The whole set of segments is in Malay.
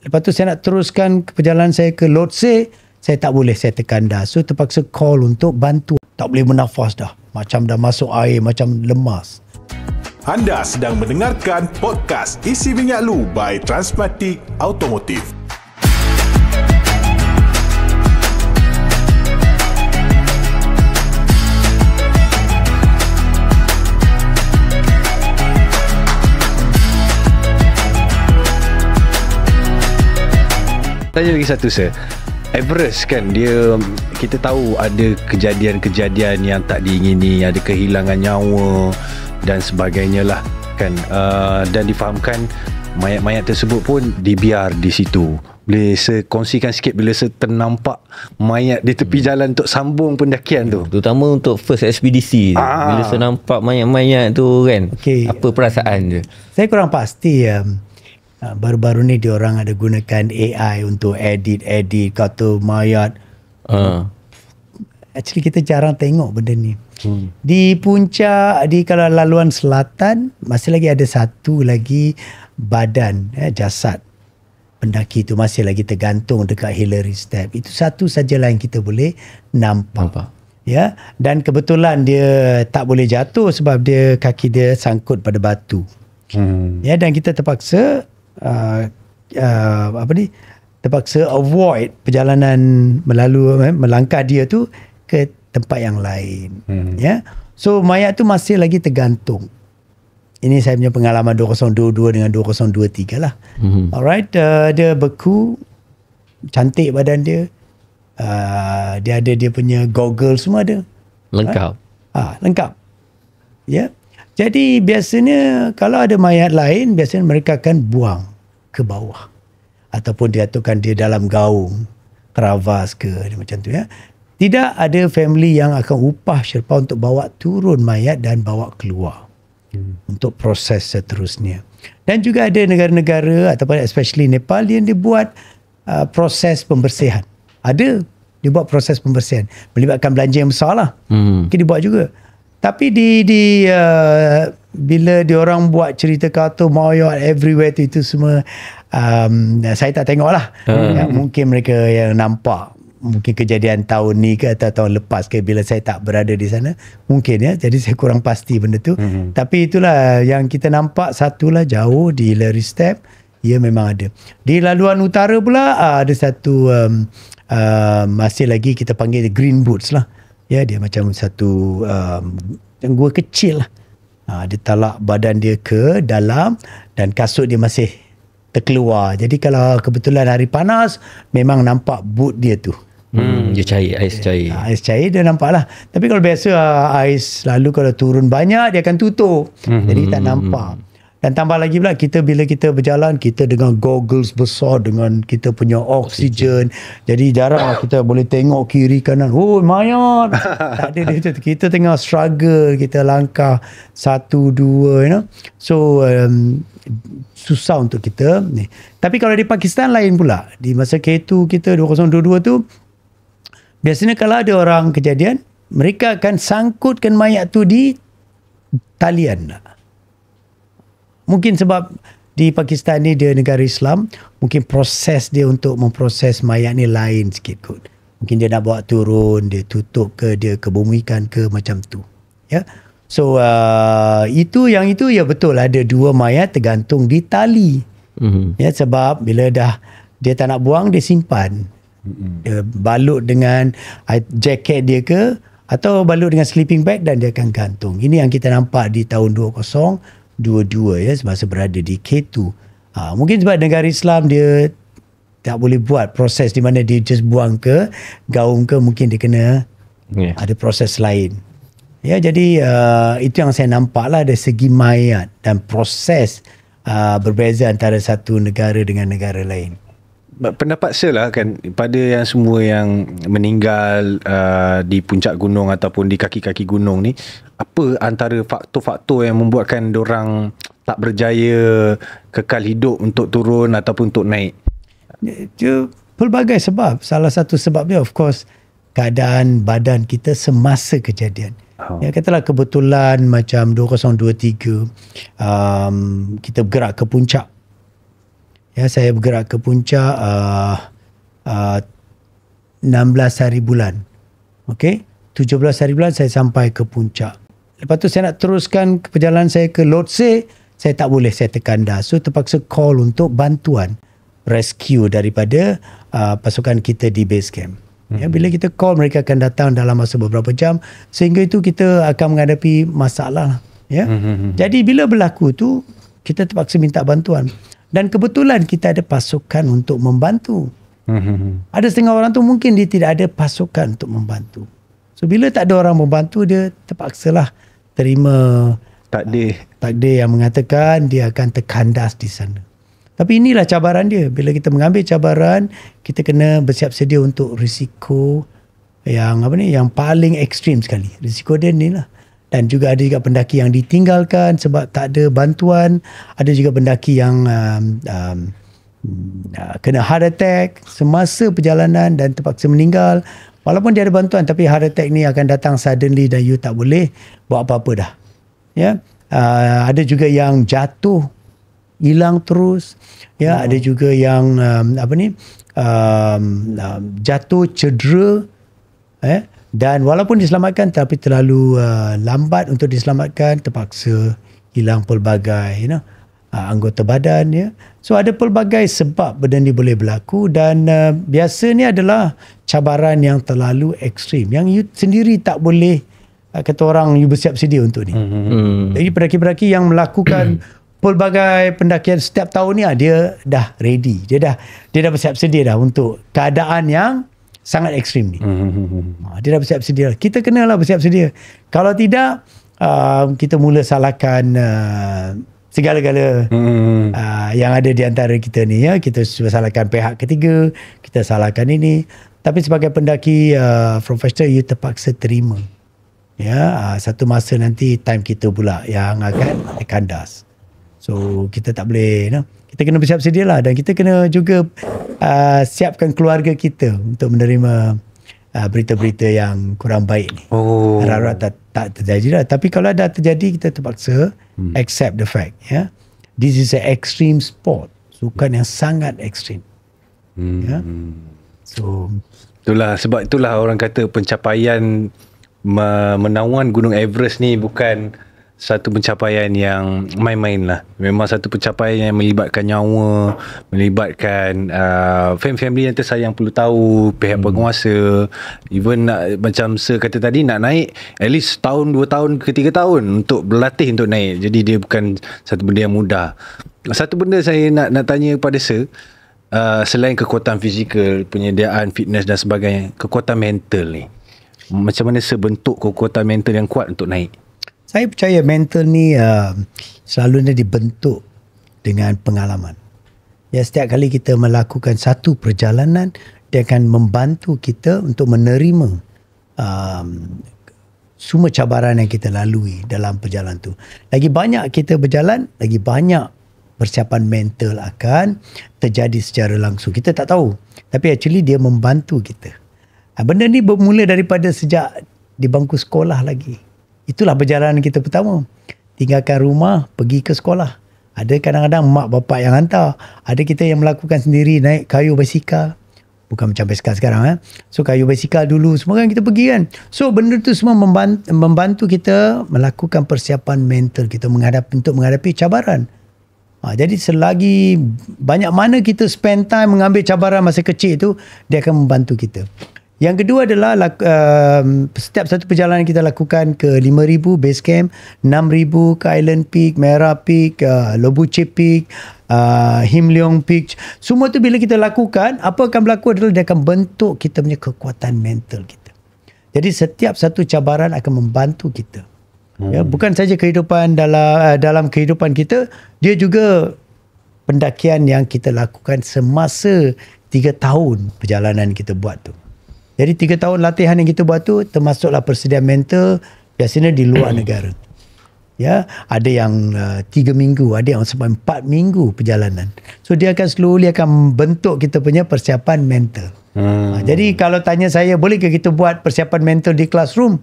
Lepas tu saya nak teruskan perjalanan saya ke Lhotse, saya tak boleh, saya tekan dah. So terpaksa call untuk bantu. Tak boleh bernafas dah. Macam dah masuk air, macam lemas. Anda sedang mendengarkan podcast Isi Minyak Lu by Transmatic Automotive. Tanya lagi satu sir. Everest kan dia, kita tahu ada kejadian-kejadian yang tak diingini, ada kehilangan nyawa dan sebagainya lah kan, dan difahamkan mayat-mayat tersebut pun dibiar di situ. Boleh saya kongsikan sikit bila saya ternampak mayat di tepi jalan untuk sambung pendakian tu, terutama untuk first ekspedisi bila saya nampak mayat-mayat tu kan, apa perasaan je? Saya kurang pasti baru-baru ni diorang ada gunakan AI untuk edit kata mayat. Actually kita jarang tengok benda ni. Di puncak, kalau laluan selatan masih lagi ada satu lagi badan, jasad pendaki itu masih lagi tergantung dekat Hillary Step. Itu satu sajalah yang kita boleh nampak. Ya, dan kebetulan dia tak boleh jatuh sebab dia kaki dia sangkut pada batu. Ya, dan kita terpaksa terpaksa avoid perjalanan melangkah dia tu ke tempat yang lain. Ya, so mayat tu masih lagi tergantung. Ini saya punya pengalaman 2022 dengan 2023 lah. Alright, dia beku, cantik badan dia, dia ada dia punya goggle semua ada, lengkap. Lengkap. Ya. Jadi biasanya kalau ada mayat lain, biasanya mereka akan buang ke bawah ataupun diaturkan dia dalam gaung, kravas ke macam tu ya. Tidak ada family yang akan upah Sherpa untuk bawa turun mayat dan bawa keluar untuk proses seterusnya. Dan juga ada negara-negara ataupun especially Nepal yang dibuat proses pembersihan. Ada dibuat proses pembersihan, melibatkan belanja yang besar lah. Mungkin dibuat juga. Tapi bila diorang buat cerita kata mayat everywhere itu semua, saya tak tengok lah. Mungkin mereka yang nampak, mungkin kejadian tahun ni ke atau tahun lepas ke, bila saya tak berada di sana mungkin ya, jadi saya kurang pasti benda tu. Tapi itulah yang kita nampak, satulah jauh di Hillary Step, ia memang ada. Di laluan utara pula ada satu masih lagi kita panggil Green Boots lah. Ya, dia macam satu gua kecil lah. Dia talak badan dia ke dalam dan kasut dia masih terkeluar. Jadi kalau kebetulan hari panas, memang nampak boot dia tu. Dia cair, ais cair. Ais cair dia nampak lah. Tapi kalau biasa ais lalu kalau turun banyak, dia akan tutup. Jadi tak nampak. Dan tambah lagi pula, bila kita berjalan, kita dengan goggles besar, dengan kita punya oksigen. Jadi jarang kita boleh tengok kiri kanan. Oh, mayat. Tak ada dia. Kita tengah struggle, kita langkah 1, 2, you know. So, susah untuk kita. Tapi kalau di Pakistan lain pula. Di masa K2 kita 2022 tu, biasanya kalau ada orang kejadian, mereka akan sangkutkan mayat tu di talian. Mungkin sebab di Pakistan ni dia negara Islam, mungkin proses dia untuk memproses mayat ni lain sikit kot. Mungkin dia nak bawa turun, dia tutup ke, dia kebumikan ke, macam tu. Ya. So itu ya betul, ada 2 mayat tergantung di tali. Ya, sebab bila dah dia tak nak buang, dia simpan. Dia balut dengan jaket dia ke, atau balut dengan sleeping bag dan dia akan gantung. Ini yang kita nampak di tahun 2022 ya, semasa berada di K2. Mungkin sebab negara Islam dia tak boleh buat proses di mana dia just buang ke gaung ke, mungkin dia kena ada proses lain. Ya, jadi itu yang saya nampak lah dari segi mayat dan proses berbeza antara satu negara dengan negara lain. Pendapat saya lah kan, pada yang semua yang meninggal di puncak gunung ataupun di kaki-kaki gunung ni, apa antara faktor-faktor yang membuatkan diorang tak berjaya kekal hidup untuk turun ataupun untuk naik? Dia pelbagai sebab. Salah satu sebabnya of course keadaan badan kita semasa kejadian. Ya, katalah kebetulan macam 2023 kita bergerak ke puncak. Ya, saya bergerak ke puncak 16 hari bulan. Okey, 17 hari bulan saya sampai ke puncak. Lepas tu saya nak teruskan perjalanan saya ke Lhotse, saya tak boleh, saya terkandas. So terpaksa call untuk bantuan rescue daripada pasukan kita di base camp. Ya, bila kita call, mereka akan datang dalam masa beberapa jam, sehingga itu kita akan menghadapi masalah. Ya. Jadi bila berlaku tu, kita terpaksa minta bantuan. Dan kebetulan kita ada pasukan untuk membantu. Ada setengah orang tu mungkin dia tidak ada pasukan untuk membantu. So bila tak ada orang membantu, dia terpaksalah terima takdir yang mengatakan dia akan terkandas di sana. Tapi inilah cabaran dia. Bila kita mengambil cabaran, kita kena bersiap sedia untuk risiko yang yang paling ekstrim sekali. Risiko dia ni lah. Dan juga ada juga pendaki yang ditinggalkan sebab tak ada bantuan. Ada juga pendaki yang kena heart attack semasa perjalanan dan terpaksa meninggal. Walaupun dia ada bantuan, tapi heart attack ni akan datang suddenly dan you tak boleh buat apa-apa dah. Ya, ada juga yang jatuh, hilang terus. Ya, ada juga yang jatuh, cedera. Dan walaupun diselamatkan, tapi terlalu lambat untuk diselamatkan, terpaksa hilang pelbagai anggota badan. Ya. So ada pelbagai sebab benda ni boleh berlaku, dan biasanya adalah cabaran yang terlalu ekstrim yang you sendiri tak boleh, kata orang, you bersiap sedia untuk ni. Jadi pendaki-pendaki yang melakukan pelbagai pendakian setiap tahun ni, dia dah ready, dia dah bersiap sedia dah untuk keadaan yang sangat ekstrim ni. Dia dah bersiap sedia. Kita kenalah bersiap sedia. Kalau tidak, kita mula salahkan segala-gala yang ada di antara kita ni. Ya, kita salahkan pihak ketiga, kita salahkan ini. Tapi sebagai pendaki profesional, you terpaksa terima. Ya, satu masa nanti time kita pula yang akan kandas. So kita tak boleh, kita kena bersiap sedia lah, dan kita kena juga siapkan keluarga kita untuk menerima berita-berita yang kurang baik ni. Harap-harap tak terjadi lah. Tapi kalau dah terjadi, kita terpaksa accept the fact. Ya, this is an extreme sport, sukan yang sangat ekstrim. Ya, so sebab itulah orang kata pencapaian menawan Gunung Everest ni bukan satu pencapaian yang main-main lah. Memang satu pencapaian yang melibatkan nyawa, melibatkan family yang tersayang perlu tahu, pihak penguasa, even nak, macam Sir kata tadi, nak naik at least tahun, 2 tahun ke 3 tahun untuk berlatih untuk naik. Jadi dia bukan satu benda yang mudah. Satu benda saya nak tanya kepada Sir, selain kekuatan fizikal, penyediaan fitness dan sebagainya, kekuatan mental ni, macam mana sebentuk kekuatan mental yang kuat untuk naik? Saya percaya mental ni selalunya dibentuk dengan pengalaman. Ya, setiap kali kita melakukan satu perjalanan, dia akan membantu kita untuk menerima semua cabaran yang kita lalui dalam perjalanan tu. Lagi banyak kita berjalan, lagi banyak persiapan mental akan terjadi secara langsung. Kita tak tahu, tapi actually dia membantu kita. Benda ni bermula daripada sejak di bangku sekolah lagi. Itulah perjalanan kita pertama. Tinggalkan rumah, pergi ke sekolah. Ada kadang-kadang mak bapak yang hantar. Ada kita yang melakukan sendiri, naik kayu basikal. Bukan macam basikal sekarang. So kayu basikal dulu, semua kan kita pergi kan. So benda tu semua membantu kita melakukan persiapan mental kita untuk menghadapi cabaran. Jadi selagi banyak mana kita spend time mengambil cabaran masa kecil tu, dia akan membantu kita. Yang kedua adalah setiap satu perjalanan kita lakukan ke 5,000 base camp, 6,000 ke Island Peak, Merah Peak, Lobuche Peak, Him Leong Peak. Semua tu bila kita lakukan, apa akan berlaku adalah dia akan bentuk kita punya kekuatan mental kita. Jadi setiap satu cabaran akan membantu kita. Ya, bukan saja kehidupan dalam kehidupan kita, dia juga pendakian yang kita lakukan semasa 3 tahun perjalanan kita buat tu. Jadi 3 tahun latihan yang kita buat tu termasuklah persediaan mental, biasanya di luar negara. Ya, ada yang 3 minggu, ada yang sampai 4 minggu perjalanan. So dia akan slowly akan bentuk kita punya persiapan mental. Jadi kalau tanya saya, bolehkah kita buat persiapan mental di classroom?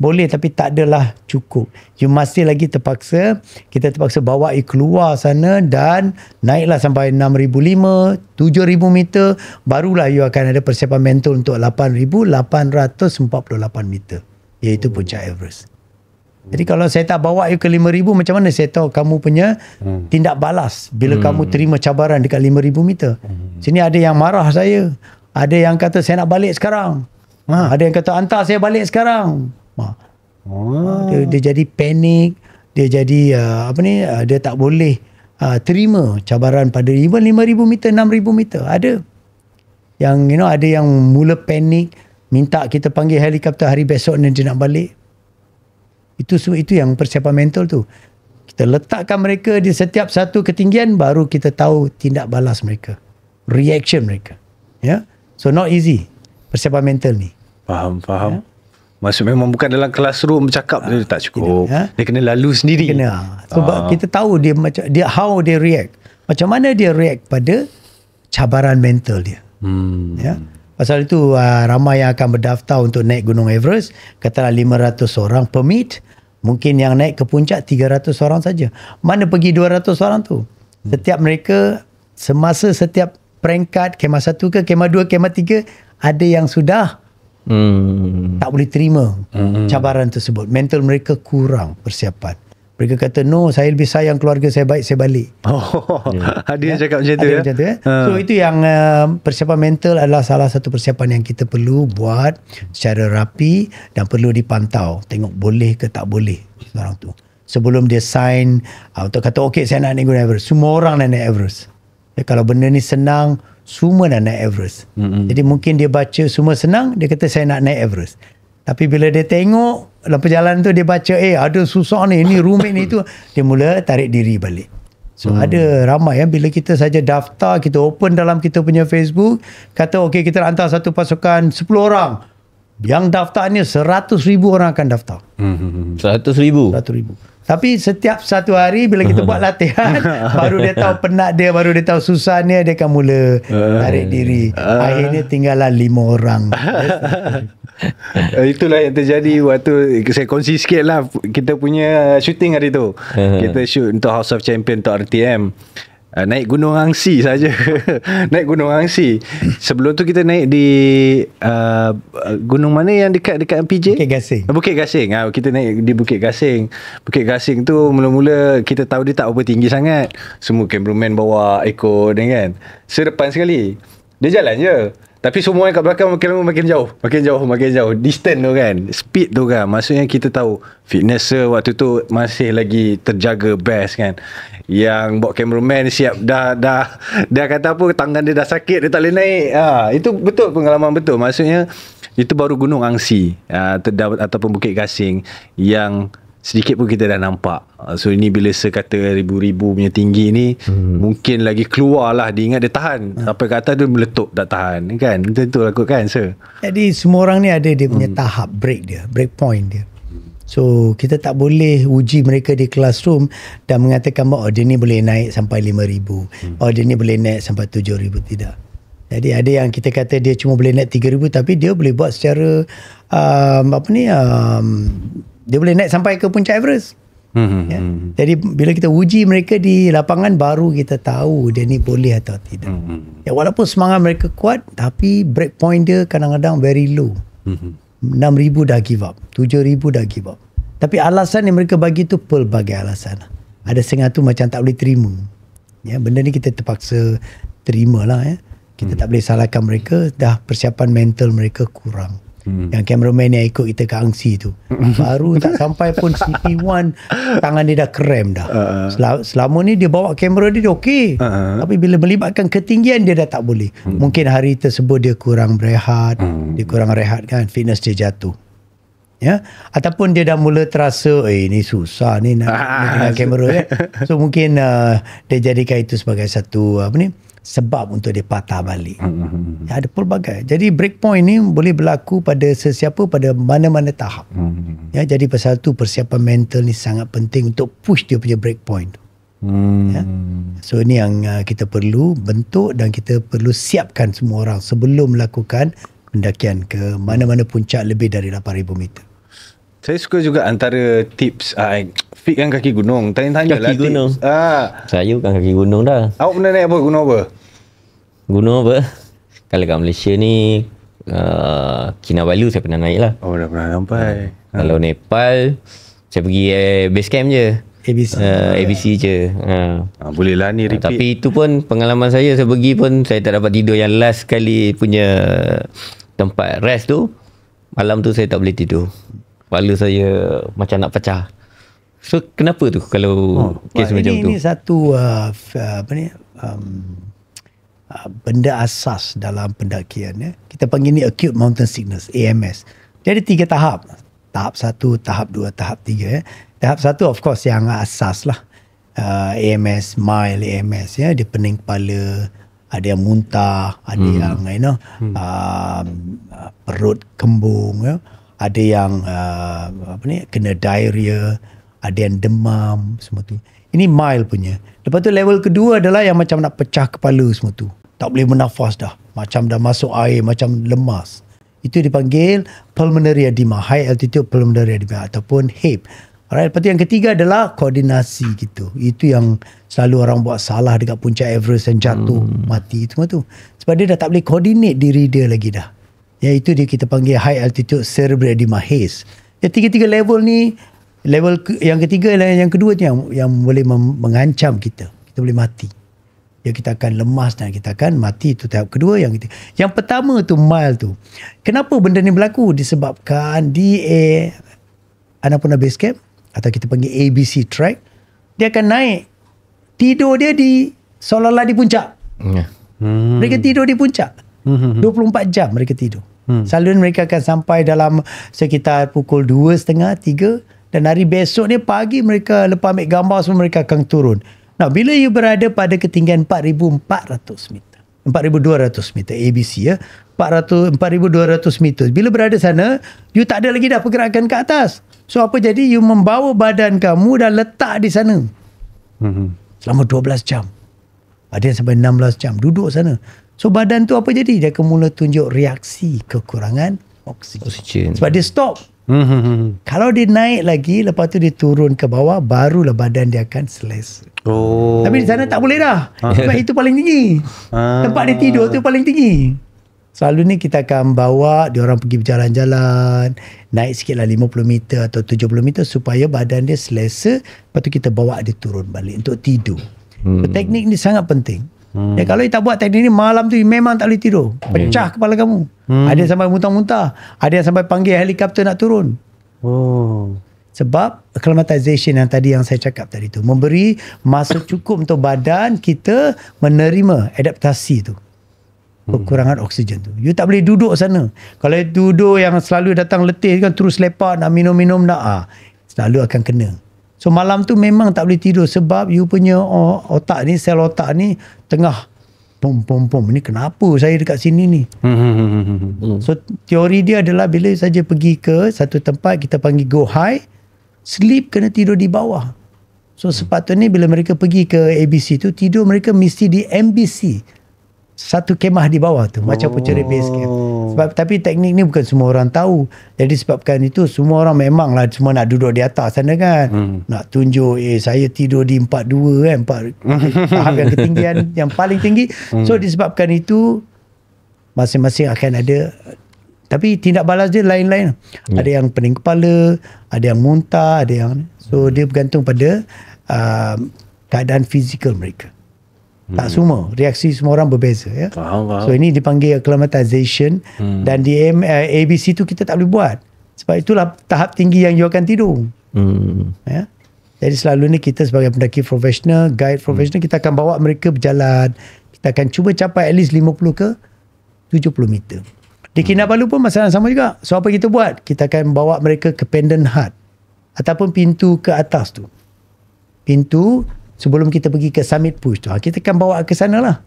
Boleh, tapi tak adalah cukup. You masih lagi terpaksa, kita terpaksa bawa keluar sana dan naiklah sampai 6,500, 7,000 meter. Barulah you akan ada persiapan mental untuk 8,848 meter. Iaitu puncak Everest. Jadi kalau saya tak bawa you ke 5,000, macam mana saya tahu kamu punya tindak balas bila kamu terima cabaran dekat 5,000 meter. Sini ada yang marah saya. Ada yang kata saya nak balik sekarang. Ada yang kata hantar saya balik sekarang. Dia jadi panik, dia jadi dia tak boleh terima cabaran pada even 5,000 meter, 6,000 meter. Ada yang ada yang mula panik, minta kita panggil helikopter hari besok dan dia nak balik. Itu yang persiapan mental tu. Kita letakkan mereka di setiap satu ketinggian, baru kita tahu tindak balas mereka, reaction mereka. So not easy persiapan mental ni. Faham. Maksud memang bukan dalam classroom bercakap dia tak cukup. Dia kena lalu sendiri. Sebab kita tahu dia how dia react. Macam mana dia react pada cabaran mental dia. Pasal itu ramai yang akan berdaftar untuk naik Gunung Everest. Katalah 500 orang permit. Mungkin yang naik ke puncak 300 orang saja. Mana pergi 200 orang tu? Setiap mereka, semasa setiap peringkat, kemah 1 ke, kemah 2, kemah 3, ada yang sudah tak boleh terima cabaran tersebut. Mental mereka kurang persiapan. Mereka kata, no, saya lebih sayang keluarga saya, baik saya balik. Ada yang cakap macam tu. Macam tu. So itu yang persiapan mental adalah salah satu persiapan yang kita perlu buat secara rapi dan perlu dipantau. Tengok boleh ke tak boleh sekarang tu. Sebelum dia sign untuk kata, okay, saya nak naik Gunung Everest. Semua orang nak naik Everest. Kalau benda ni senang, semua nak naik Everest. Jadi mungkin dia baca semua senang, dia kata saya nak naik Everest. Tapi bila dia tengok dalam perjalanan tu, dia baca ada susah ni, ini rumit ni, tu, dia mula tarik diri balik. So ada ramai bila kita saja daftar, kita open dalam kita punya Facebook, kata okay, kita hantar satu pasukan 10 orang. Yang daftarnya 100,000 orang akan daftar. 100,000. Tapi setiap satu hari bila kita buat latihan, baru dia tahu penat dia, baru dia tahu susahnya, dia akan mula tarik diri. Akhirnya tinggallah 5 orang. Itulah yang terjadi waktu saya kongsi sikit lah kita punya shooting hari tu. Kita shoot untuk House of Champion, untuk RTM. Naik Gunung Angsi saja. Naik Gunung Angsi. Sebelum tu kita naik di gunung mana yang dekat MPJ? Bukit Gasing. Kita naik di Bukit Gasing. Bukit Gasing tu mula-mula kita tahu dia tak apa tinggi sangat. Semua cameraman bawa ekor dia kan. Sedepan sekali. Dia jalan je. Tapi semua yang kat belakang makin jauh. Distance tu kan, speed tu kan. Maksudnya kita tahu fitness waktu tu masih lagi terjaga best kan. Yang bawa cameraman siap dah kata apa, tangan dia dah sakit, dia tak boleh naik. Itu betul, pengalaman betul. Maksudnya itu baru Gunung Angsi ataupun Bukit Gasing yang sedikit pun kita dah nampak. So ini bila sekata ribu-ribu punya tinggi ni, mungkin lagi keluar lah. Dia ingat dia tahan, sampai ke atas dia meletup, tak tahan kan. Tentu lah kot kan sir. Jadi semua orang ni ada dia punya tahap break point dia. So kita tak boleh uji mereka di classroom dan mengatakan bahawa dia ni boleh naik sampai 5,000, dia ni boleh naik sampai 7,000. Tidak. Jadi ada yang kita kata dia cuma boleh naik 3,000, tapi dia boleh buat secara dia boleh naik sampai ke puncak Everest. Jadi bila kita uji mereka di lapangan, baru kita tahu dia ni boleh atau tidak. Walaupun semangat mereka kuat, tapi break point dia kadang-kadang very low. 6,000 dah give up, 7,000 dah give up. Tapi alasan yang mereka bagi tu pelbagai alasan. Ada setengah tu macam tak boleh terima. Benda ni kita terpaksa terima lah. Kita tak boleh salahkan mereka, dah persiapan mental mereka kurang. Yang cameraman yang ikut kita ke Angsi tu, baru tak sampai pun CP1 tangan dia dah krem dah. Selama ni dia bawa kamera dia okey, tapi bila melibatkan ketinggian dia dah tak boleh. Mungkin hari tersebut dia kurang berehat, dia kurang rehat kan, fitness dia jatuh. Ataupun dia dah mula terasa ni susah ni nak dengan kamera So mungkin dia jadikan itu sebagai satu sebab untuk dia patah balik. Ada pelbagai. Jadi break point ni boleh berlaku pada sesiapa pada mana-mana tahap. Jadi pasal tu persiapan mental ni sangat penting untuk push dia punya break point. So ini yang kita perlu bentuk dan kita perlu siapkan semua orang sebelum melakukan pendakian ke mana-mana puncak lebih dari 8,000 meter. Saya suka juga antara tips Fik kan kaki gunung. Tanya-tanya lah Kaki gunung. tips. Saya bukan kaki gunung dah. Awak pernah naik apa? Gunung apa? Gunung apa? Kalau kat Malaysia ni Kinabalu saya pernah naik lah. Oh, dah pernah sampai. Kalau Nepal saya pergi base camp je. ABC je. Boleh lah ni repeat. Tapi itu pun pengalaman saya pergi pun saya tak dapat tidur. Yang last kali punya tempat rest tu, malam tu saya tak boleh tidur. Kepala saya macam nak pecah. So kenapa tu kalau kes macam tu? Ini satu benda asas dalam pendakian ya. Kita panggil ni acute mountain sickness, AMS. Dia ada 3 tahap. Tahap 1, tahap 2, tahap 3 ya. Tahap 1 of course yang asas lah. AMS, mild AMS ya, dia pening kepala, ada yang muntah, ada yang perut kembung ya. Ada yang kena diarrhea, ada yang demam, semua tu. Ini mild punya. Lepas tu level kedua adalah yang macam nak pecah kepala semua tu. Tak boleh bernafas dah. Macam dah masuk air, macam lemas. Itu dipanggil pulmonary edema, high altitude pulmonary edema ataupun HAPE. Alright, lepas tu yang ketiga adalah koordinasi gitu. Itu yang selalu orang buat salah dekat puncak Everest dan jatuh, mati semua tu. Sebab dia dah tak boleh coordinate diri dia lagi dah. Ya, itu dia kita panggil high altitude cerebral edema, HACE. Ya, 3 level ni, level yang ketiga dan yang kedua tu yang boleh mengancam kita. Kita boleh mati. Ya, kita akan lemas dan kita akan mati. Itu tahap kedua. Yang pertama tu mild tu. Kenapa benda ni berlaku? Disebabkan di Annapurna Base Camp atau kita panggil ABC track, dia akan naik. Tidur dia seolah-olah di puncak. Mereka tidur di puncak. 24 jam mereka tidur. Selalu mereka akan sampai dalam sekitar pukul 2.30, 3. Dan hari besok ni pagi mereka lepas ambil gambar semua mereka akan turun. Nah, bila you berada pada ketinggian 4,400 meter. 4,200 meter ABC ya. 4,200 meter. Bila berada sana, you tak ada lagi dah pergerakan ke atas. So apa jadi? You membawa badan kamu dan letak di sana. Selama 12 jam. Ada yang sampai 16 jam duduk sana. So badan tu apa jadi? Dia akan mula tunjuk reaksi kekurangan oksigen. Sebab dia stop. Kalau dia naik lagi, lepas tu dia turun ke bawah, barulah badan dia akan selesa. Tapi di sana tak boleh dah. Sebab itu paling tinggi. Tempat dia tidur tu paling tinggi. Selalu ni kita akan bawa diorang pergi berjalan-jalan, naik sikit lah 50 meter atau 70 meter supaya badan dia selesa. Lepas tu kita bawa dia turun balik untuk tidur. Teknik ni sangat penting. Ya, kalau you tak buat teknik ni, malam tu memang tak boleh tidur. Pecah kepala kamu. Ada yang sampai muntah-muntah. Ada yang sampai panggil helikopter nak turun. Sebab acclimatization yang tadi yang saya cakap tadi tu memberi masa cukup untuk badan kita menerima adaptasi tu. Kekurangan oksigen tu. You tak boleh duduk sana. Kalau you duduk yang selalu datang letih kan, terus lepak nak minum-minum nak, selalu akan kena. So malam tu memang tak boleh tidur sebab you punya otak ni, sel otak ni tengah pom. Ni kenapa saya dekat sini ni? So teori dia adalah bila saja pergi ke satu tempat, kita panggil go high, sleep kena tidur di bawah. So sepatutnya bila mereka pergi ke ABC tu, tidur mereka mesti di MBC. Satu kemah di bawah tu, macam Pucheri Base Camp. Sebab tapi teknik ni bukan semua orang tahu. Jadi sebabkan itu semua orang memanglah semua nak duduk di atas sana kan. Nak tunjuk saya tidur di 42 kan, tahap yang ketinggian yang paling tinggi. So disebabkan itu masing-masing akan ada, tapi tindak balas dia lain-lain. Ada yang pening kepala, ada yang muntah, ada yang, so dia bergantung pada keadaan fizikal mereka. Tak semua, reaksi semua orang berbeza ya. So ini dipanggil acclimatization. Dan di ABC tu kita tak boleh buat. Sebab itulah tahap tinggi yang you akan tidur. Ya. Jadi selalu ni kita sebagai pendaki profesional, guide profesional, kita akan bawa mereka berjalan. Kita akan cuba capai at least 50 ke 70 meter. Di Kinabalu pun masalah sama juga. So apa kita buat? Kita akan bawa mereka ke Pendant Hut ataupun pintu ke atas tu. Pintu sebelum kita pergi ke Summit Push tu, kita akan bawa ke sana lah.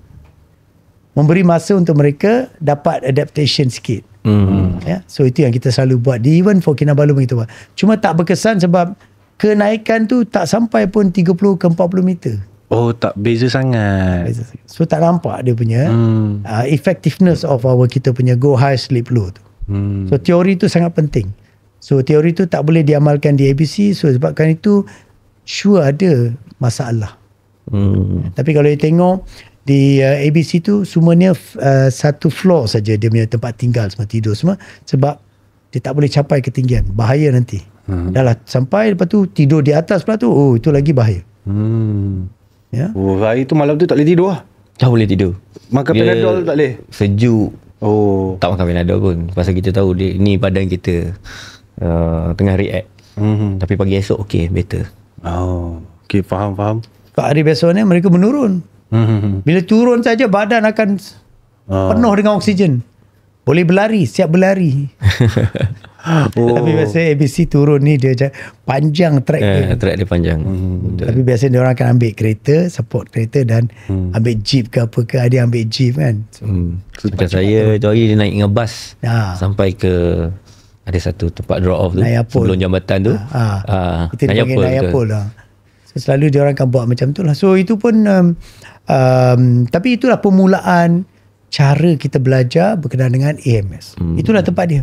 Memberi masa untuk mereka dapat adaptation sikit. Ya? So itu yang kita selalu buat. Di even for Kinabalu kita buat. Cuma tak berkesan sebab kenaikan tu tak sampai pun 30 ke 40 meter. Oh, tak beza sangat. So tak nampak dia punya effectiveness of kita punya go high sleep low tu. So teori tu sangat penting. So teori tu tak boleh diamalkan di ABC. So sebabkan itu sure ada masalah. Tapi kalau you tengok di ABC tu semuanya satu floor saja dia punya tempat tinggal, semua tidur semua, sebab dia tak boleh capai ketinggian, bahaya nanti. Dah lah sampai, lepas tu tidur di atas pula tu, oh itu lagi bahaya. Ya. Oh, hari tu malam tu tak boleh tidur lah. Tak boleh tidur. Makan Panadol tak boleh. Sejuk. Oh. Tak makan Panadol pun. Pasal kita tahu ni badan kita tengah react. Tapi pagi esok okey, better. Oh. Okay, faham. Hari besok ni mereka menurun. Bila turun saja badan akan penuh dengan oksigen. Boleh berlari, siap berlari. Tapi biasa ABC turun ni dia panjang track dia. Track dia panjang. Tapi biasa dia orang akan ambil kereta, support kereta dan ambil jeep ke apa ke, ada ambil jeep kan. Macam saya tu hari dia naik dengan bas sampai ke ada satu tempat drop off tu sebelum jambatan tu. Kita panggil Nayapol lah. So, selalu dia orang akan buat macam tu lah. So itu pun tapi itulah permulaan cara kita belajar berkenaan dengan AMS. Itulah tempat dia.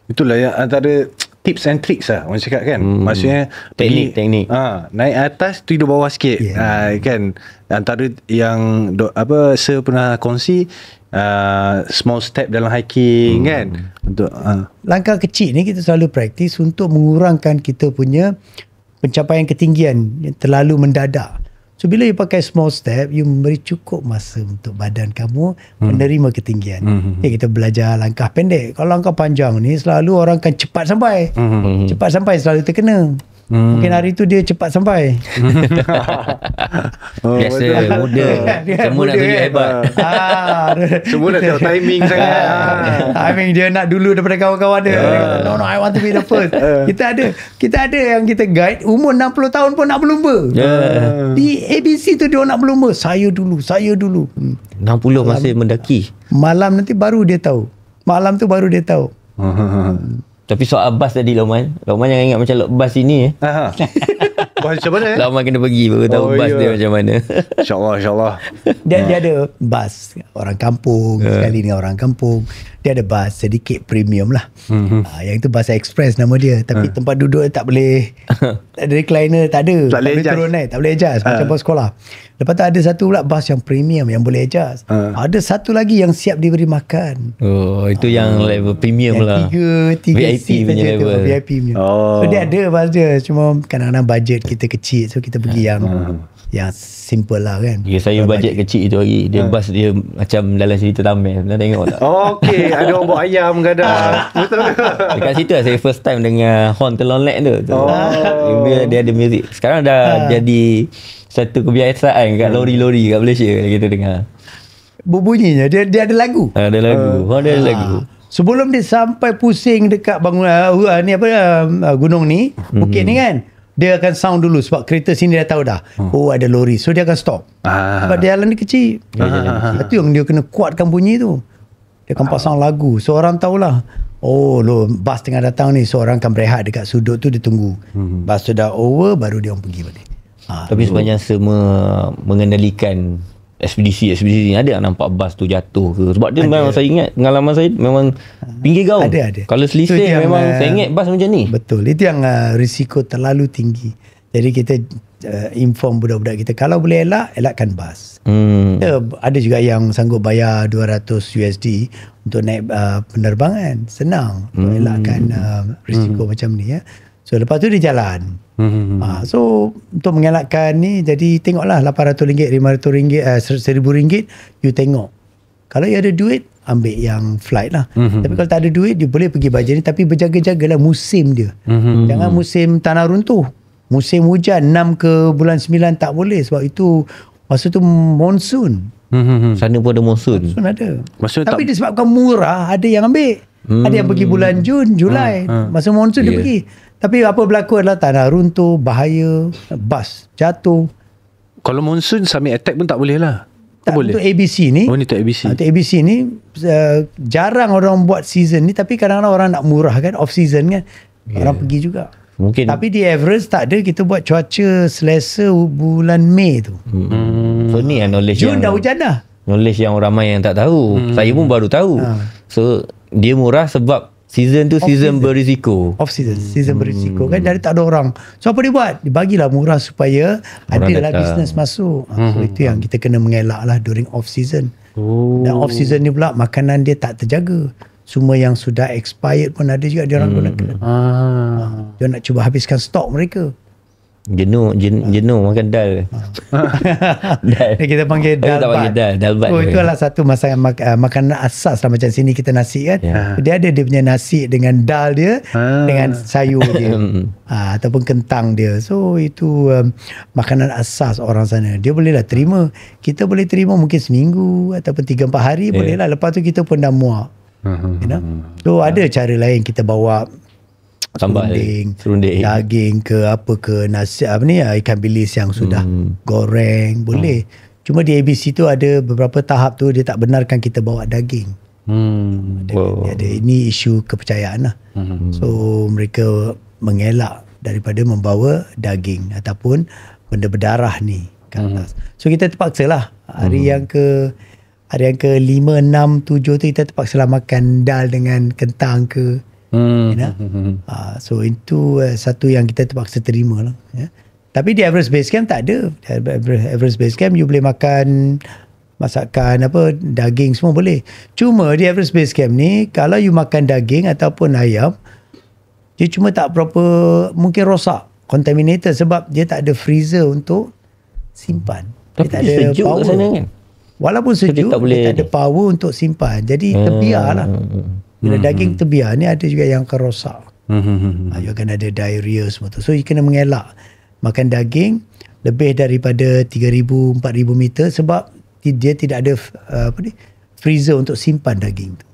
Itulah yang antara tips and tricks lah orang cakap kan. Maksudnya teknik. Naik atas tidur bawah sikit. Kan antara yang saya pernah kongsi small step dalam hiking kan. Untuk langkah kecil ni kita selalu praktis untuk mengurangkan kita punya pencapaian ketinggian yang terlalu mendadak. So bila you pakai small step, you memberi cukup masa untuk badan kamu menerima ketinggian. Kita belajar langkah pendek. Kalau langkah panjang ni selalu orang akan cepat sampai. Cepat sampai selalu terkena. Mungkin hari tu dia cepat sampai. Biasa muda. Semua nak tunjuk hebat. Semua nak tengok timing sangat. Timing dia nak dulu daripada kawan-kawan dia. No, I want to be the first. Kita ada yang kita guide umur 60 tahun pun nak berlumba. Di ABC tu dia nak berlumba. Saya dulu. 60 masih mendaki. Malam nanti baru dia tahu. Malam tu baru dia tahu. Tapi soal bas tadi Lokman jangan ingat macam bas ini Bas macam mana? Lokman kena pergi baru tahu bas dia macam mana. InsyaAllah. Dia ada bas orang kampung, sekali dengan orang kampung. Dia ada bas sedikit premium lah. Yang itu bas express nama dia. Tapi tempat duduk tak boleh. Tak ada recliner, tak ada. Tak boleh turun naik, tak boleh adjust. Macam bas sekolah. Lepas tu ada satu pula bas yang premium yang boleh adjust. Ada satu lagi yang siap diberi makan. Oh, itu yang level premium yang lah. Tiga VIP seat punya saja tu, level. VIP punya. So dia ada bas dia. Cuma kadang-kadang budget kita kecil. So kita pergi yang simple lah kan. Ya, saya budget kecil itu hari. Dia bas dia macam dalam cerita Tamil. Pernah tengok tak? Okey, ada orang buat ayam kadang. Betul ke? Dekat situ lah saya first time dengar horn telonlek tu. Dia ada music. Sekarang dah jadi satu kebiasaan kat lori-lori kat Malaysia kita dengar. Bunyinya dia ada lagu. Ada lagu. Dia ada lagu. Sebelum dia sampai pusing dekat bangunan gunung ni, bukit ni kan, dia akan sound dulu sebab kereta sini dah tahu dah. Oh ada lori. So dia akan stop. Sebab dia jalan ni kecil. Itu yang dia kena kuatkan bunyi tu. Dia akan pasang lagu. So orang tahulah. Oh bas tengah datang ni. So orang akan berehat dekat sudut tu, dia tunggu. Bas tu dah over baru dia orang pergi balik. Tapi sepanjang semua mengendalikan ekspedisi ni ada nampak bas tu jatuh ke? Sebab dia memang saya ingat pengalaman saya memang pinggir gaung. Ada. Kalau selisih memang saya ingat bas macam ni. Betul. Itu yang risiko terlalu tinggi. Jadi kita inform budak-budak kita kalau boleh elakkan bas. Ada juga yang sanggup bayar $200 untuk naik penerbangan. Senang untuk elakkan risiko macam ni ya. So lepas tu dia jalan. So untuk mengelakkan ni, jadi tengoklah RM800, RM500, RM1,000 you tengok. Kalau you ada duit, ambil yang flight lah. Tapi kalau tak ada duit, you boleh pergi bajet ni, tapi berjaga-jagalah musim dia. Jangan musim tanah runtuh. Musim hujan 6 ke bulan 9 tak boleh, sebab itu masa tu monsun. Sana pun ada monsun. Monsun ada. Maksudnya tapi disebabkan murah, ada yang ambil. Ada yang pergi bulan Jun, Julai. Masa monsun dia pergi. Tapi apa berlaku adalah tanah runtuh, bahaya, bas jatuh. Kalau monsun summit attack pun tak boleh lah. Tak, boleh. Untuk ABC ni. Oh, ni untuk ABC. Untuk ABC ni jarang orang buat season ni, tapi kadang-kadang orang nak murah kan, off season kan. Orang pergi juga. Mungkin. Tapi di average tak ada, kita buat cuaca Selasa bulan Mei tu. So ni knowledge Jun dah hujan dah. Knowledge yang ramai yang tak tahu. Saya pun baru tahu. So dia murah sebab Season tu season berisiko. Off season, season berisiko kan, jadi tak ada orang. So apa dia buat? Dia bagilah murah supaya Orang ada lah datang. bisnes masuk. So itu yang kita kena mengelak lah during off season. Dan off season ni pula makanan dia tak terjaga. Semua yang sudah expired pun ada juga dia orang gunakan. Dia nak cuba habiskan stok mereka. Jenuh makan dal. Dal. Kita panggil Oh, tak panggil dalbat. dalbat. Oh, itu adalah satu makanan asas lah, macam sini kita nasi kan. Ya. Dia ada dia punya nasi dengan dal dia, dengan sayur dia. Ataupun kentang dia. So itu makanan asas orang sana. Dia bolehlah terima. Kita boleh terima mungkin seminggu ataupun 3-4 hari boleh lah. Lepas tu kita pun dah muak. You know? So ada cara lain kita bawa Sambal, serunding. daging ke apa ke, nasi apa ni, ikan bilis yang sudah goreng boleh. Cuma di ABC tu ada beberapa tahap tu dia tak benarkan kita bawa daging. Dia ada ini isu kepercayaan lah. So mereka mengelak daripada membawa daging ataupun benda berdarah ni ke atas. So kita terpaksa lah hari yang ke 5, 6, 7 tu kita terpaksa lah makan dal dengan kentang ke. You know? So itu satu yang kita terpaksa terima lah. Tapi di Everest Base Camp tak ada. Di Everest Base Camp you boleh makan masakan apa, daging semua boleh. Cuma di Everest Base Camp ni kalau you makan daging ataupun ayam, dia cuma tak berapa, mungkin rosak, contaminated sebab dia tak ada freezer untuk simpan. Tapi dia tak dia ada sejuk power kat sana kan? Walaupun sejuk, tak boleh dia tak ada power untuk simpan. Jadi terbiar lah. Bila daging terbiar ni ada juga yang akan rosak. You akan ada diarrhea semua tu. So you kena mengelak makan daging lebih daripada 3,000-4,000 meter sebab dia tidak ada freezer untuk simpan daging tu.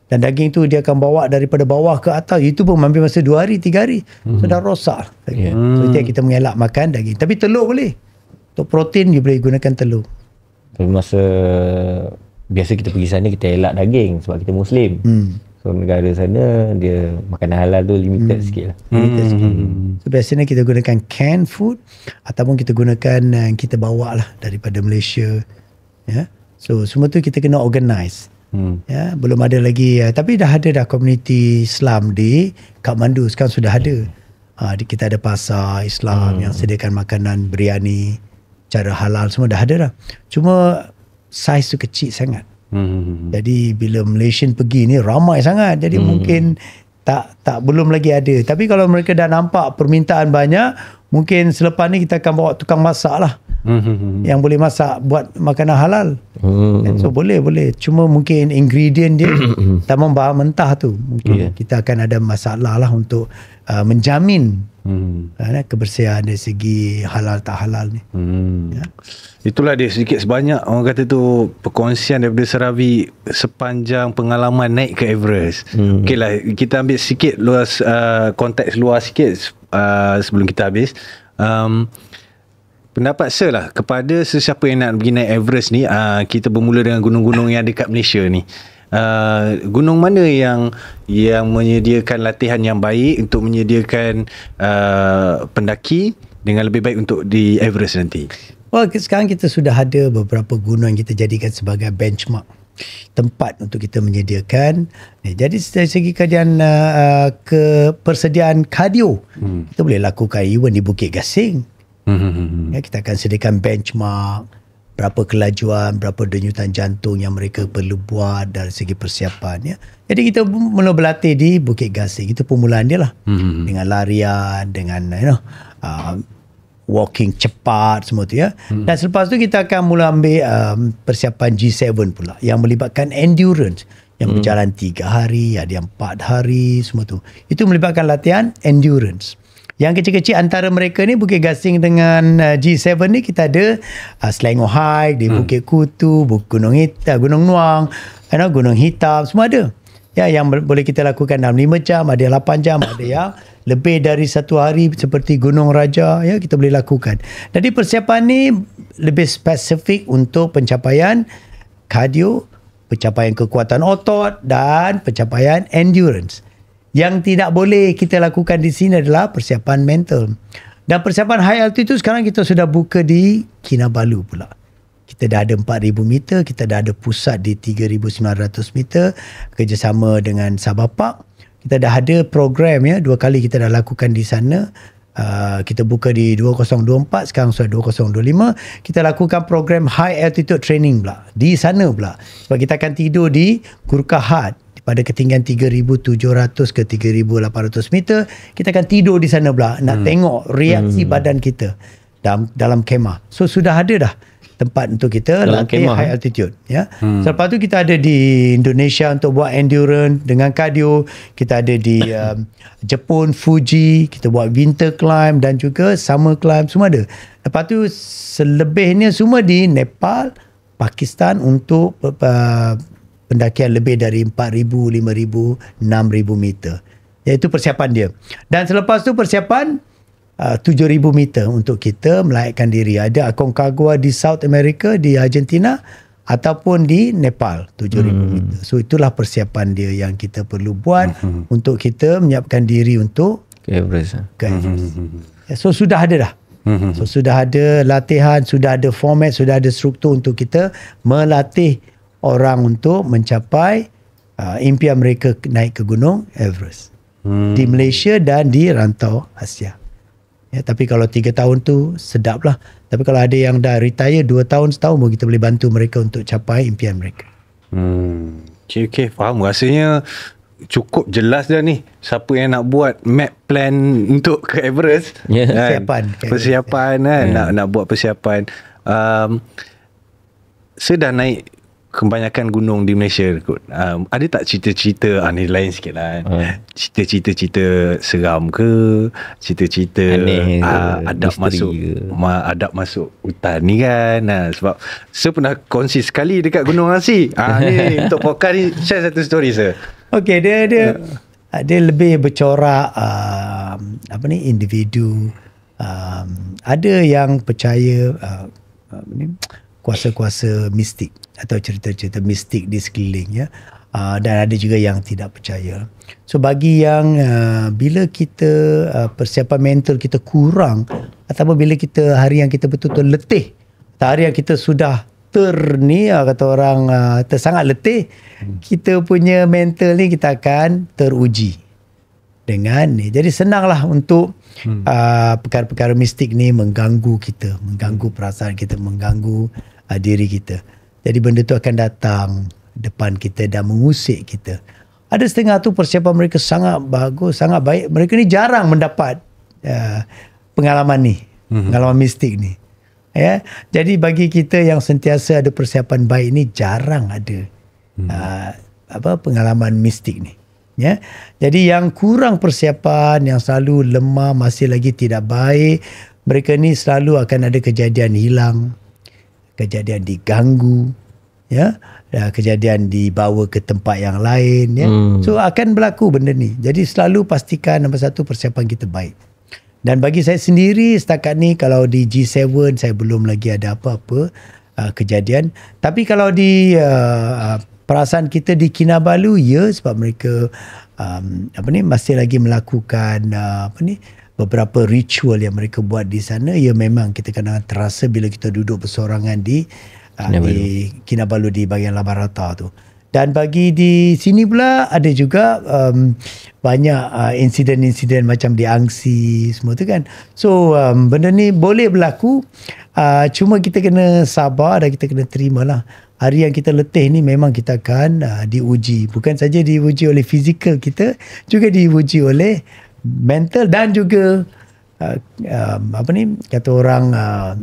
Dan daging tu dia akan bawa daripada bawah ke atas. Itu pun ambil masa 2 hari, 3 hari. So dah rosak. So itu yang kita mengelak makan daging. Tapi telur boleh. Untuk protein you boleh gunakan telur. Tapi masa biasa kita pergi sana kita elak daging sebab kita Muslim. So negara sana dia makanan halal tu limited sikit lah. So biasanya kita gunakan canned food ataupun kita gunakan kita bawa lah daripada Malaysia. Ya. So semua tu kita kena organize. Ya, belum ada lagi tapi dah ada dah komuniti Islam di Kathmandu sekarang sudah ada. Kita ada pasar Islam yang sediakan makanan biryani cara halal semua dah ada dah. Cuma saiz tu kecil sangat. Jadi bila Malaysian pergi ni ramai sangat. Jadi mungkin tak belum lagi ada. Tapi kalau mereka dah nampak permintaan banyak, mungkin selepas ni kita akan bawa tukang masak lah. Yang boleh masak buat makanan halal. So boleh. Cuma mungkin ingredient dia tambah bahan mentah tu. Mungkin kita akan ada masalah lah untuk menjamin kebersihan dari segi halal tak halal ni. Itulah dia sedikit sebanyak orang kata tu perkongsian daripada Seravi sepanjang pengalaman naik ke Everest. Okey lah, kita ambil sikit luas konteks luas sikit sebelum kita habis. Pendapat Sir lah kepada sesiapa yang nak pergi naik Everest ni, kita bermula dengan gunung-gunung yang dekat Malaysia ni. Gunung mana yang menyediakan latihan yang baik untuk menyediakan pendaki dengan lebih baik untuk di Everest nanti? Well, sekarang kita sudah ada beberapa gunung yang kita jadikan sebagai benchmark tempat untuk kita menyediakan. Jadi dari segi kajian persediaan kardio, kita boleh lakukan even di Bukit Gasing. Ya, kita akan sediakan benchmark berapa kelajuan, berapa denyutan jantung yang mereka perlu buat dari segi persiapan. Ya. Jadi kita mula berlatih di Bukit Gasing. Itu permulaan dia lah. Dengan larian, dengan walking cepat semua tu ya. Dan selepas tu kita akan mula ambil persiapan G7 pula yang melibatkan endurance. Yang berjalan 3 hari, ada yang 4 hari, semua tu. Itu melibatkan latihan endurance. Yang kecil-kecil antara mereka ni Bukit Gasing dengan G7 ni kita ada Selangor Hike di Bukit Kutu, Gunung Hitam, Gunung Nuang, Gunung Hitam, semua ada. Ya, yang boleh kita lakukan dalam 5 jam, ada yang 8 jam, ada yang lebih dari 1 hari seperti Gunung Raja, ya kita boleh lakukan. Jadi persiapan ni lebih spesifik untuk pencapaian kardio, pencapaian kekuatan otot dan pencapaian endurance. Yang tidak boleh kita lakukan di sini adalah persiapan mental. Dan persiapan high altitude sekarang kita sudah buka di Kinabalu pula. Kita dah ada 4,000 meter, kita dah ada pusat di 3,900 meter kerjasama dengan Sabah Park. kita dah ada program ya, 2 kali kita dah lakukan di sana. Kita buka di 2024, sekarang sudah 2025. Kita lakukan program high altitude training pula di sana pula, sebab kita akan tidur di Gurkha pada ketinggian 3,700 ke 3,800 meter. Kita akan tidur di sana pula, nak tengok reaksi badan kita dalam kemah. So sudah ada dah tempat untuk kita dalam latih kemah, high altitude ya. Selepas tu kita ada di Indonesia untuk buat endurance dengan cardio. Kita ada di Jepun Fuji, kita buat winter climb dan juga summer climb, semua ada. Lepas tu selebihnya semua di Nepal, Pakistan untuk pendakian lebih dari 4,000, 5,000, 6,000 meter. Iaitu persiapan dia. Dan selepas tu persiapan 7,000 meter untuk kita melayakkan diri. Ada Aconcagua di South America, di Argentina, ataupun di Nepal, 7,000 meter. So itulah persiapan dia yang kita perlu buat untuk kita menyiapkan diri untuk ke Everest. So sudah ada dah. So sudah ada latihan, sudah ada format, sudah ada struktur untuk kita melatih orang untuk mencapai impian mereka naik ke Gunung Everest. Di Malaysia dan di rantau Asia. Ya, tapi kalau 3 tahun tu sedap lah. Tapi kalau ada yang dah retire 2 tahun, setahun pun kita boleh bantu mereka untuk capai impian mereka. Okay, faham. Rasanya cukup jelas dah ni. Siapa yang nak buat map plan untuk ke Everest, persiapan kan, nak buat persiapan. Saya dah naik kebanyakan gunung di Malaysia kot. Ada tak cerita-cerita ni lain sikit lah cerita-cerita seram ke, cerita-cerita adab masuk hutan ni kan. Sebab saya pernah kongsi sekali dekat Gunung Asi. Ni untuk podcast ni, share satu story saya. Okey, dia lebih bercorak individu. Ada yang percaya kuasa-kuasa mistik atau cerita-cerita mistik di sekeliling ya. Dan ada juga yang tidak percaya. So bagi yang bila kita persiapan mental kita kurang, ataupun bila kita hari yang kita betul-betul letih, atau hari yang kita sudah kata orang tersangat letih, kita punya mental ni kita akan teruji dengan ni. Jadi senanglah untuk perkara-perkara mistik ni mengganggu kita, mengganggu perasaan kita, mengganggu diri kita. Jadi benda tu akan datang depan kita dan mengusik kita. Ada setengah tu persiapan mereka sangat bagus, sangat baik. Mereka ni jarang mendapat pengalaman ni, pengalaman mistik ni. Ya, jadi bagi kita yang sentiasa ada persiapan baik ni, jarang ada pengalaman mistik ni. Ya, jadi yang kurang persiapan, yang selalu lemah, masih lagi tidak baik, mereka ni selalu akan ada kejadian hilang, kejadian diganggu, ya, kejadian dibawa ke tempat yang lain, ya. So akan berlaku benda ni. Jadi selalu pastikan nombor satu, persiapan kita baik. Dan bagi saya sendiri setakat ni, kalau di G7 saya belum lagi ada apa-apa kejadian. Tapi kalau di perasaan kita di Kinabalu, ya, sebab mereka masih lagi melakukan beberapa ritual yang mereka buat di sana. Ya, memang kita kadang terasa bila kita duduk bersorangan di Kinabalu di bahagian Labarata tu. Dan bagi di sini pula ada juga banyak insiden-insiden macam di Angsi semua tu kan. So benda ni boleh berlaku, cuma kita kena sabar dan kita kena terimalah. Hari yang kita letih ni memang kita akan diuji. Bukan saja diuji oleh fizikal kita, juga diuji oleh mental dan juga kata orang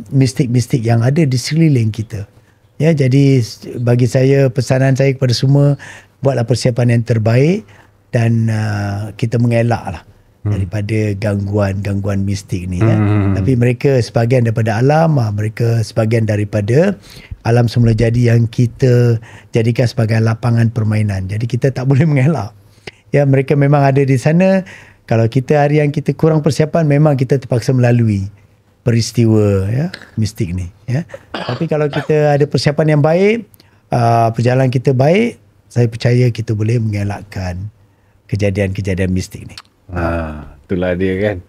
mistik-mistik yang ada di sekeliling kita. Ya, jadi bagi saya, pesanan saya kepada semua, buatlah persiapan yang terbaik dan kita mengelaklah daripada gangguan mistik ni ya. Tapi mereka sebahagian daripada alam, mereka sebahagian daripada alam semula jadi yang kita jadikan sebagai lapangan permainan. Jadi kita tak boleh mengelak. Ya, mereka memang ada di sana. Kalau kita hari yang kita kurang persiapan, memang kita terpaksa melalui peristiwa ya mistik ni ya. Tapi kalau kita ada persiapan yang baik, perjalanan kita baik, saya percaya kita boleh mengelakkan kejadian-kejadian mistik ni. Itulah dia kan.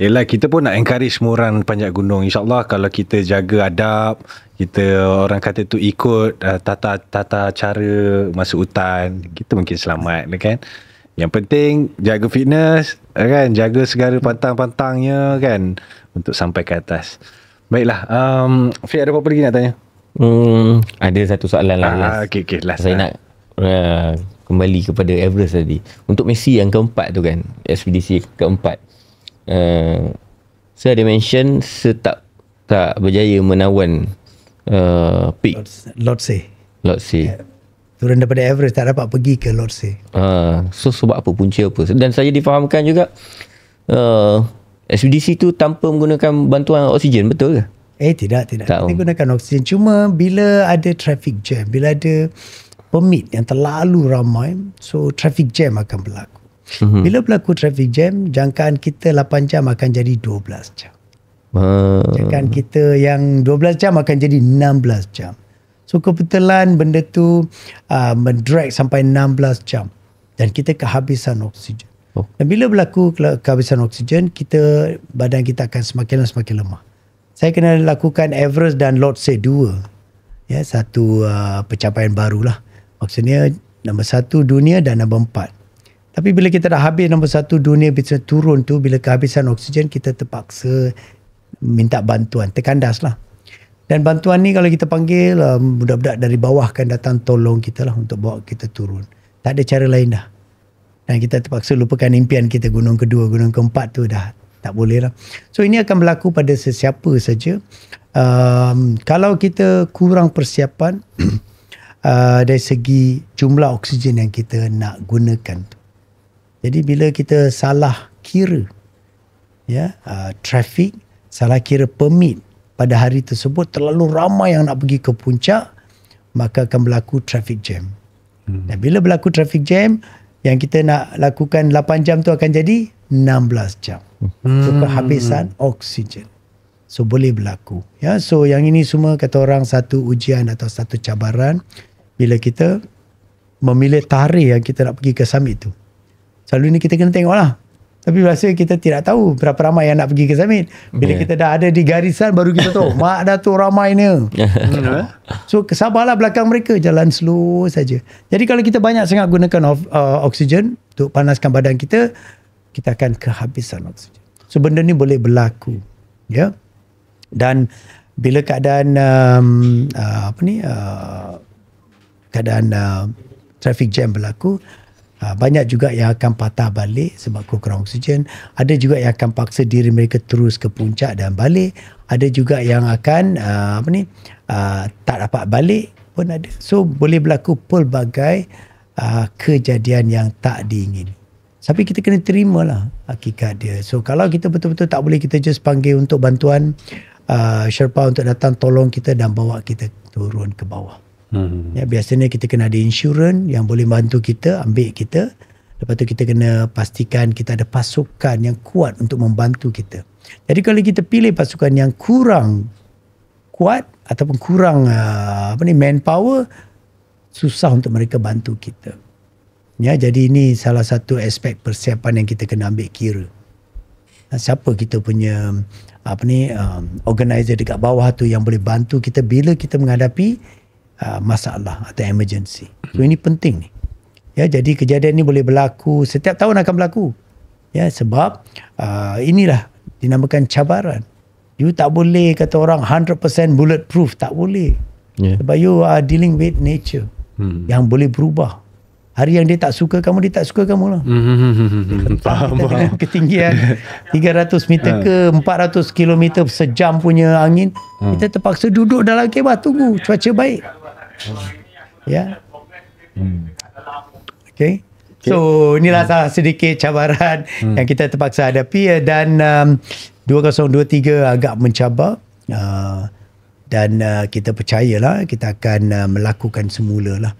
Yelah, kita pun nak encourage semua orang panjat gunung. InsyaAllah kalau kita jaga adab, kita orang kata tu ikut tata cara masuk hutan, kita mungkin selamat kan. Yang penting jaga fitness kan, jaga segala pantang-pantangnya kan untuk sampai ke atas. Baiklah, Fik ada apa-apa lagi nak tanya? Ada satu soalan lah. Okay, last. Saya nak kembali kepada Everest tadi. Untuk misi yang keempat tu kan, ekspedisi keempat. Saya ada mention tak berjaya menawan peak Lhotse. Turun daripada Everest tak dapat pergi ke Lhotse. So sebab apa, punca apa? Dan saya difahamkan juga ekspedisi tu tanpa menggunakan bantuan oksigen, betul ke? Tidak. Kita gunakan oksigen. Cuma bila ada traffic jam, bila ada permit yang terlalu ramai, so traffic jam akan berlaku. Bila berlaku traffic jam, jangkaan kita 8 jam akan jadi 12 jam. Jangkaan kita yang 12 jam akan jadi 16 jam. So kebetulan benda tu mendrag sampai 16 jam dan kita kehabisan oksigen. Dan bila berlaku kehabisan oksigen, badan kita akan semakin lama semakin lemah. Saya kena lakukan Everest dan Lhotse 2. Ya, satu pencapaian barulah. Maksudnya nombor 1 dunia dan nombor 4. Tapi bila kita dah habis nombor 1 dunia, bisa turun tu, bila kehabisan oksigen, kita terpaksa minta bantuan, terkandas lah. Dan bantuan ni kalau kita panggil, budak-budak dari bawah akan datang tolong kita lah untuk bawa kita turun. Tak ada cara lain dah. Dan kita terpaksa lupakan impian kita, gunung kedua, gunung keempat tu dah tak boleh lah. So ini akan berlaku pada sesiapa saja. Kalau kita kurang persiapan dari segi jumlah oksigen yang kita nak gunakan tu. Jadi bila kita salah kira trafik, salah kira permit pada hari tersebut, terlalu ramai yang nak pergi ke puncak, maka akan berlaku traffic jam. Dan bila berlaku traffic jam, yang kita nak lakukan 8 jam tu akan jadi 16 jam. So kehabisan oksigen. So boleh berlaku. Ya, so yang ini semua kata orang satu ujian atau satu cabaran bila kita memilih tarikh yang kita nak pergi ke summit tu. Selalu ni kita kena tengok lah. Tapi biasa kita tidak tahu berapa ramai yang nak pergi ke summit. Bila kita dah ada di garisan, baru kita tahu mak Datuk ramai ni. So sabarlah belakang mereka, jalan slow saja. Jadi kalau kita banyak sangat gunakan oksigen untuk panaskan badan kita, kita akan kehabisan oksigen. So benda ni boleh berlaku. Ya. Dan bila keadaan keadaan traffic jam berlaku, banyak juga yang akan patah balik sebab kekurangan oksigen. Ada juga yang akan paksa diri mereka terus ke puncak dan balik. Ada juga yang akan tak dapat balik pun ada. So boleh berlaku pelbagai kejadian yang tak diingini. Tapi kita kena terimalah hakikat dia. So kalau kita betul-betul tak boleh, kita just panggil untuk bantuan Sherpa untuk datang tolong kita dan bawa kita turun ke bawah. Ya, biasanya kita kena ada insurans yang boleh bantu kita, ambil kita. Lepas tu kita kena pastikan kita ada pasukan yang kuat untuk membantu kita. Jadi kalau kita pilih pasukan yang kurang kuat ataupun kurang manpower, susah untuk mereka bantu kita. Ya, jadi ini salah satu aspek persiapan yang kita kena ambil kira. Siapa kita punya organizer dekat bawah tu yang boleh bantu kita bila kita menghadapi masalah atau emergency. So ini penting ni. Ya, jadi kejadian ni boleh berlaku, setiap tahun akan berlaku. Ya, sebab inilah dinamakan cabaran. You tak boleh kata orang 100% bulletproof, tak boleh. Yeah. Sebab you are dealing with nature yang boleh berubah. Hari yang dia tak suka kamu, dia tak suka kamu lah. Dengan ketinggian 300 meter ke 400 km sejam punya angin, kita terpaksa duduk dalam kemah tunggu cuaca baik. Ya. Okay. So inilah salah sedikit cabaran yang kita terpaksa hadapi, dan 2023 agak mencabar, dan kita percayalah kita akan melakukan semula lah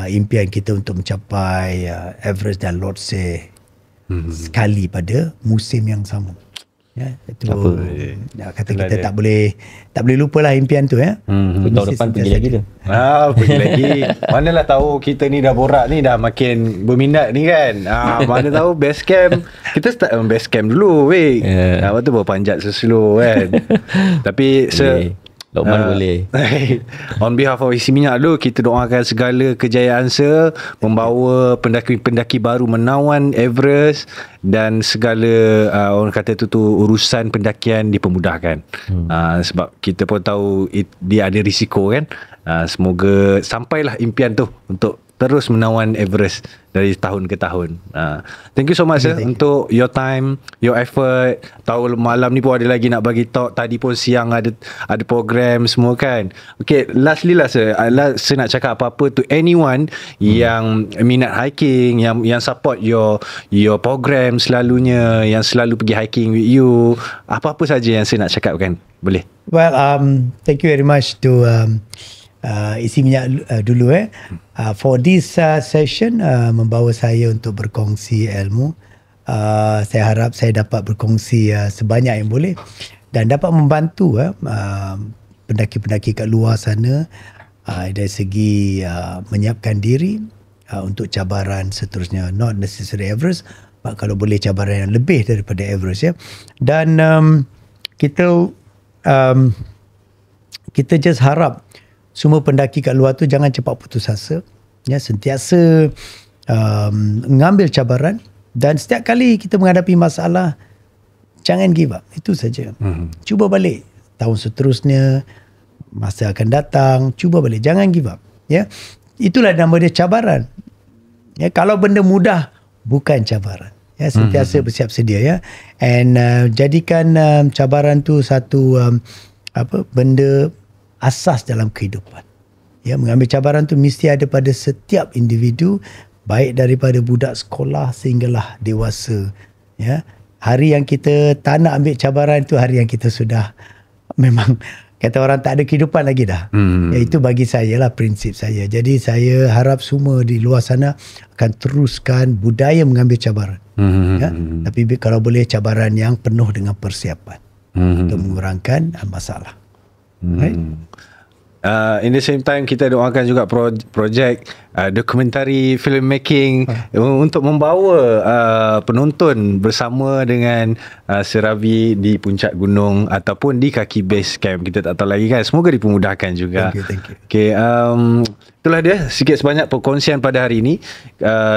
impian kita untuk mencapai Everest dan Lhotse sekali pada musim yang sama. Ya, itu kata kita tak boleh lupalah impian tu ya. Tahun depan pergi lagi tu. Pergi lagi. Manalah tahu kita ni dah borak ni dah makin berminat ni kan. Mana tahu base camp. Kita start base camp dulu weh. Lepas tu berpanjat slow kan. Tapi Lokman boleh. On behalf of Isi Minyak dulu, kita doakan segala kejayaan Sir, membawa pendaki-pendaki baru menawan Everest, dan segala orang kata tu urusan pendakian dipermudahkan. Sebab kita pun tahu dia ada risiko kan. Semoga sampailah impian tu untuk terus menawan Everest dari tahun ke tahun. Thank you so much sir untuk your time, your effort. Tahu malam ni pun ada lagi nak bagi talk. Tadi pun siang ada program semua kan. Okay, lastly lah sir, saya nak cakap apa-apa to anyone yang minat hiking, yang support your program selalunya, yang selalu pergi hiking with you. Apa-apa saja yang saya nak cakapkan, boleh? Well, thank you very much to Isi Minyak dulu for this session, membawa saya untuk berkongsi ilmu. Saya harap saya dapat berkongsi sebanyak yang boleh dan dapat membantu pendaki-pendaki kat luar sana dari segi menyiapkan diri untuk cabaran seterusnya, not necessarily Everest, kalau boleh cabaran yang lebih daripada Everest ya. Dan kita just harap semua pendaki kat luar tu jangan cepat putus asa ya, sentiasa mengambil cabaran, dan setiap kali kita menghadapi masalah jangan give up, itu saja. Cuba balik tahun seterusnya, masa akan datang, cuba balik, jangan give up ya. Itulah nama dia, cabaran ya. Kalau benda mudah bukan cabaran ya, sentiasa bersiap sedia ya. And jadikan cabaran tu satu benda asas dalam kehidupan ya. Mengambil cabaran tu mesti ada pada setiap individu, baik daripada budak sekolah sehinggalah dewasa ya. Hari yang kita tak nak ambil cabaran tu, hari yang kita sudah memang kata orang tak ada kehidupan lagi dah. Ya, itu bagi saya lah prinsip saya. Jadi saya harap semua di luar sana akan teruskan budaya mengambil cabaran ya. Tapi kalau boleh cabaran yang penuh dengan persiapan untuk mengurangkan masalah. Right? In the same time kita doakan juga projek dokumentari filmmaking untuk membawa penonton bersama dengan Seravi di puncak gunung ataupun di kaki base camp. Kita tak tahu lagi kan, semoga dipermudahkan juga. Thank you. Okay, itulah dia sikit sebanyak perkongsian pada hari ini.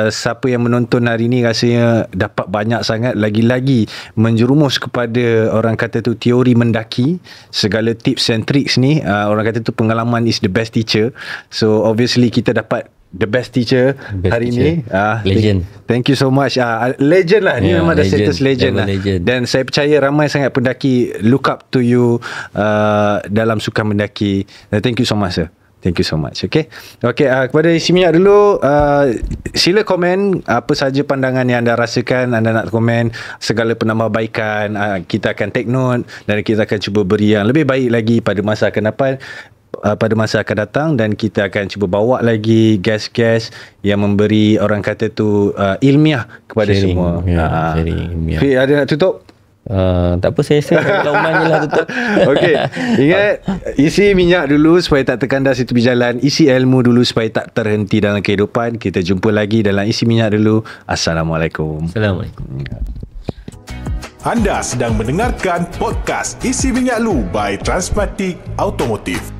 Siapa yang menonton hari ini rasanya dapat banyak sangat, lagi-lagi menjerumus kepada orang kata tu teori mendaki, segala tips and tricks ni. Orang kata tu pengalaman is the best teacher. So obviously kita dapat the best teacher hari ini. Legend. Thank you so much. Legend lah. Ni memang dah status legend lah. Legend. Dan saya percaya ramai sangat pendaki look up to you dalam sukan mendaki. Thank you so much sir. Thank you so much. Okay, kepada Isi Minyak dulu, sila komen apa saja pandangan yang anda rasakan, anda nak komen segala penambahbaikan, kita akan take note dan kita akan cuba beri yang lebih baik lagi pada masa akan datang, dan kita akan cuba bawa lagi guest-guest yang memberi orang kata tu ilmiah kepada sharing, semua. Sharing ilmiah. Ada nak tutup? Tak apa, saya rasa Lokman je lah tutup. Okey, ingat isi minyak dulu supaya tak terkandas itu berjalan, isi ilmu dulu supaya tak terhenti dalam kehidupan. Kita jumpa lagi dalam isi minyak dulu. Assalamualaikum. Assalamualaikum. Anda sedang mendengarkan podcast Isi Minyak Lu by Transmatic Automotive.